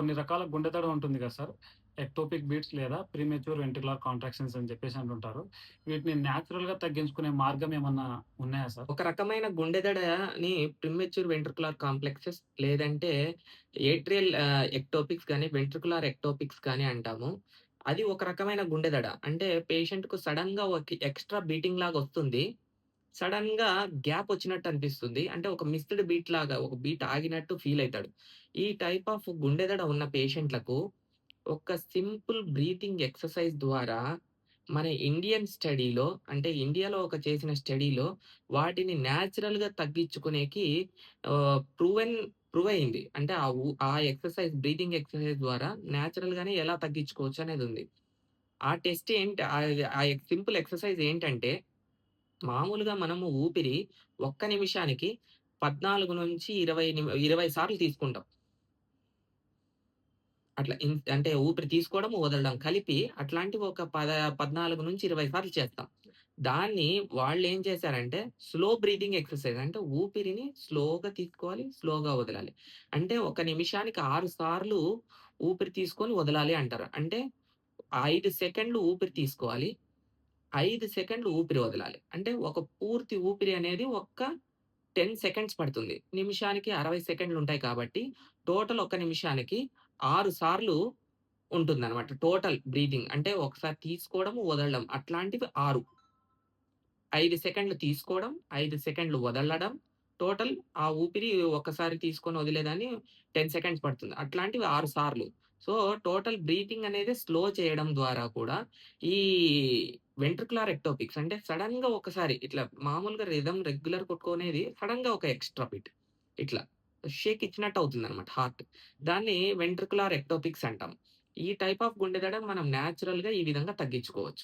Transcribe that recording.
కొన్ని రకాల గుండె దడ ఉంటుంది కదా సార్. ఎక్టోపిక్ బీట్స్ లేదా ప్రీమెచ్యూర్ వెంట్రిక్యులర్ కాంట్రాక్షన్స్ అని చెప్పేసి అంటుంటారు. వీటిని న్యాచురల్‌గా తగ్గించుకునే మార్గం ఏమన్నా ఉన్నాయా సార్? ఒక రకమైన గుండె దడని ప్రిమెచ్యూర్ వెంట్రిక్యులర్ కాంప్లెక్సెస్ లేదంటే ఏట్రియల్ ఎక్టోపిక్స్ గాని, వెంట్రిక్యులర్ ఎక్టోపిక్స్ గాని అంటాము. అది ఒక రకమైన గుండె దడ. అంటే పేషెంట్‌కు సడెన్‌గా ఒక ఎక్స్‌ట్రా బీటింగ్ లాగొస్తుంది. సడెన్‌గా గ్యాప్ వచ్చినట్టు అనిపిస్తుంది. అంటే ఒక మిస్డ్ బీట్ లాగా ఒక బీట్ ఆగినట్టు ఫీల్ అయితాడు. ఈ టైప్ ఆఫ్ గుండె దడ ఉన్న పేషెంట్‌లకు ఒక సింపుల్ బ్రీతింగ్ ఎక్సర్‌సైజ్ ద్వారా మన ఇండియన్ స్టడీలో అంటే ఇండియాలో ఒక చేసిన స్టడీలో వాటిని నేచురల్‌గా తగ్గించుకునేకి ప్రూవ్ అయింది. అంటే ఆ ఎక్సర్‌సైజ్ బ్రీతింగ్ ఎక్సర్‌సైజ్ ద్వారా నేచురల్‌గానే ఎలా తగ్గించుకోవచ్చు అనేదుంది. ఆ టెస్ట్ ఏంటి ఆ సింపుల్ ఎక్సర్‌సైజ్ ఏంటంటే మామూలుగా మనము ఊపిరి ఒక్క నిమిషానికి 14-20 సార్లు తీసుకుంటాం. అట్లా అంటే ఊపిరి తీసుకోవడం, వదలడం కలిపి అట్లాంటివి ఒక 14-20 సార్లు చేస్తాం. దాన్ని వాళ్ళేం చేశారంటే స్లో బ్రీతింగ్ ఎక్సర్‌సైజ్ అంటే ఊపిరిని స్లోగా తీసుకోవాలి, స్లోగా వదలాలి. అంటే ఒక నిమిషానికి 6 సార్లు ఊపిరి తీసుకొని వదలాలి అంటారు. అంటే 5 సెకండ్లు ఊపిరి తీసుకోవాలి. 5 సెకండ్లు ఊపిరి వదలాలి. అంటే ఒక పూర్తి ఊపిరి అనేది 10 సెకండ్స్ పడుతుంది. నిమిషానికి 60 సెకండ్లుంటాయి కాబట్టి, టోటల్ ఒక నిమిషానికి 6 సార్లు ఉంటుందనమాట. Total breathing. అంటే ఒకసారి తీసుకోవడం, వదలడం అట్లాంటివి 6. 5 సెకండ్లు తీసుకోవడం, 5 సెకండ్లు వదలడం. టోటల్ ఆ ఊపిరి ఒక్కసారి తీసుకొని వదిలేదాన్ని 10 సెకండ్స్ పడుతుంది. అట్లాంటివి 6 సార్లు. సో, టోటల్ బ్రీతింగ్ అనేది స్లో చేయడం ద్వారా కూడా ఈ వెంట్రిక్యులర్ ఎక్టోపిక్స్ అంటే సడెన్‌గా ఒకసారి ఇట్లా మామూలుగా రెగ్యులర్ కొట్టుకునేది సడెన్‌గా ఒక ఎక్స్‌ట్రా బిట్. ఇట్లా షేక్ ఇచ్చినట్టు అవుతుందన్నమాట హార్ట్. దాన్ని వెంట్రిక్యులర్ ఎక్టోపిక్స్ అంటాం. ఈ టైప్ ఆఫ్ గుండె దడ మనం నేచురల్‌గా ఈ విధంగా తగ్గించుకోవచ్చు.